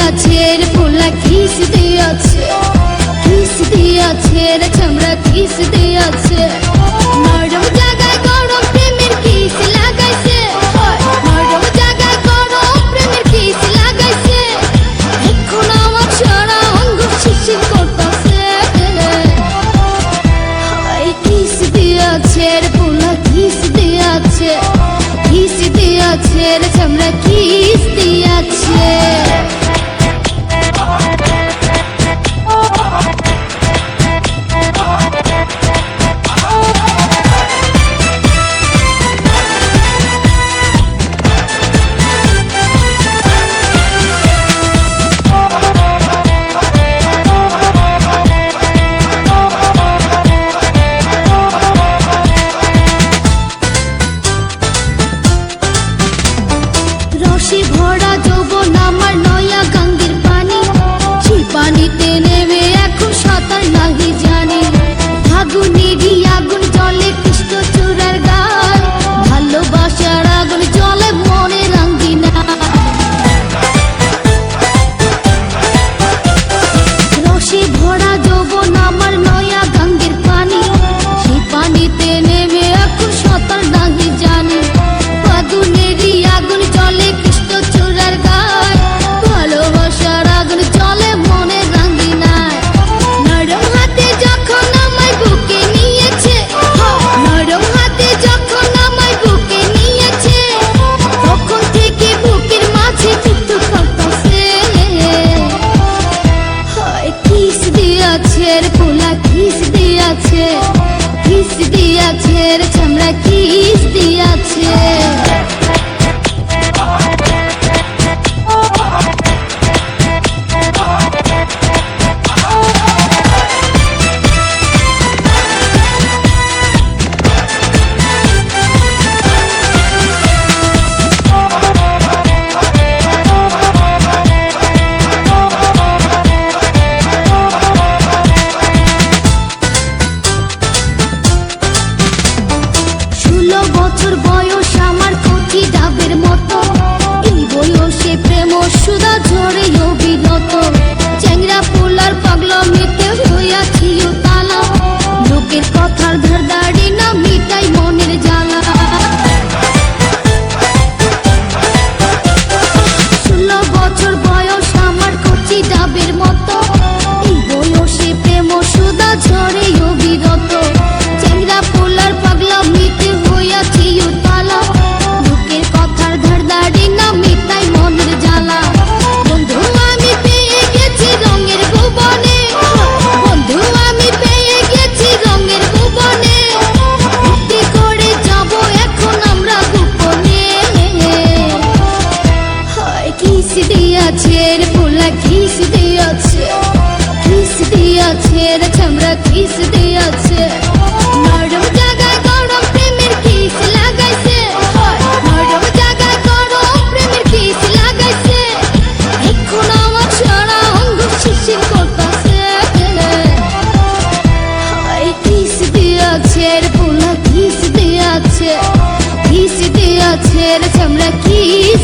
দিয়াছে রে পোলা কিস দিয়াছে, কিস দিয়াছে রে চামড়া কিস দিয়াছে। নরম জায়গায় গরম প্রেমের কিস লাগাইছে, নরম জায়গায় গরম প্রেমের কিস লাগাইছে। এখন আমার সারা অঙ্গ শিরশির করতাছে, কিস দিয়াছে রে পোলা কিস দিয়াছে, কিস দিয়াছে রে চামড়া কিস দিয়াছে। রসে ভরা যৌবন আমার নয়া গঙ্গের পানি, সেই পানিতে নেমে এখন সাঁতার নাহি জানি। ফাগুনেরই আগুন জলে কৃষ্ণ চূড়ার গায়, ভালোবাসার আগুন জলে মনে রাঙ্গিনা। রসে ভরা যৌবন আমার নয়া গঙ্গের পানি, সেই পানিতে নেমে এখন সাঁতার নাহি জানি। ফাগুনেরই আগুন জলে কৃষ্ণ চূড়ার গায়, ভালোবাসার আগুন জলে মনে রাঙ্গিনায়। নরম হাতে যখন আমায় বুকে নিয়েছে, নরম হাতে যখন আমায় বুকে নিয়েছে, তখন থেকে বুকের মাঝে টুকটুক করতাছে। কিস দিয়াছে রে পোলা কিস দিয়াছে, কিস দিয়াছে রে চামড়া কিস দিয়াছে। বছর বয়স আমার কচি ডাবের মতো, এই বয়সে প্রেম সুধা ঝরে অবিরত। চ্যাংরা পোলার পাগলামিতে হইয়াছি তালা, লোকের কথার ধারদাড়ি না মিটাই মনের জ্বালা। 16 বছর বয়স আমার কচি ডাবের মতো, এই বয়সে প্রেম সুধা ঝরে অবিরত। চ্যাংরা পোলার পাগলামিতে হইয়াছি তালা, লোকের কথার ধারদাড়ি না মিটাই মনের জ্বালা। বন্ধু আমি পেয়ে গেছি রঙের ভুবনে, বন্ধু আমি পেয়ে গেছি রঙের ভুবনে। ফুর্তি করে যাব এখন আমরা গোপনে। কিস দিয়াছে রে পোলা কিস দিয়াছে, কিস দিয়াছে রে চামড়া কিস দিয়াছে। নরম জায়গায় গরম প্রেমের কিস লাগাইছে, নরম জায়গায় গরম প্রেমের কিস লাগাইছে। এখন আমার সারা অঙ্গ শিরশির করতাছে, কিস দিয়াছে রে পোলা কিস দিয়াছে, কিস দিয়াছে রে চামড়া কিস